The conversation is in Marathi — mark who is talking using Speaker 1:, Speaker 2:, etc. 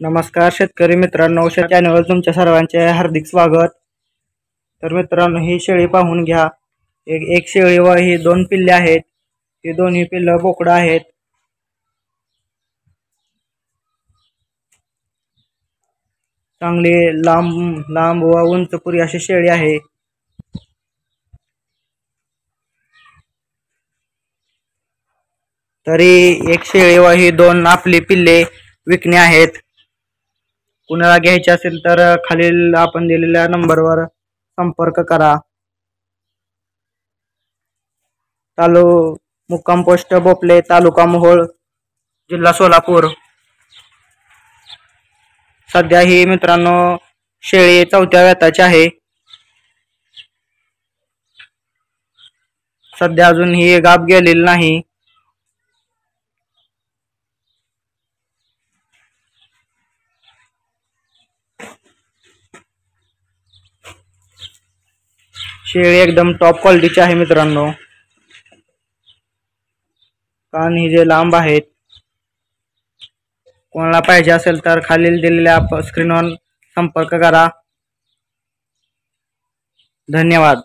Speaker 1: नमस्कार शेतकरी मित्रांनो, चॅनलवर तुमच्या सर्वांचे हार्दिक स्वागत। तर मित्रांनो, ही शेळी पाहून घ्या। एक शेळी व ही दोन पिल्ले आहेत। ही दोन्ही पिल्ले बोकडं आहेत। चांगली लांब व उंचपुरी अशी शेळी आहे। तरी एक शेळी व ही दोन आपली पिल्ले विकणे आहेत। कुणाला घ्यायचे असेल तर खालील आपण दिलेल्या नंबरवर संपर्क करा। मुक्काम पोस्ट बोपले, तालुका मोहोळ, जिल्हा सोलापूर। सध्या ही मित्रांनो शेळी 4थ्या वेताची आहे। सध्या अजून ही गाब गेलेली नाही। शेळी एकदम टॉप क्वालिटीची आहे मित्रांनो। कान ही जे लांब आहेत। कोणाला पाहिजे असेल तर खालील दिलेल्या स्क्रीनवर संपर्क करा। धन्यवाद।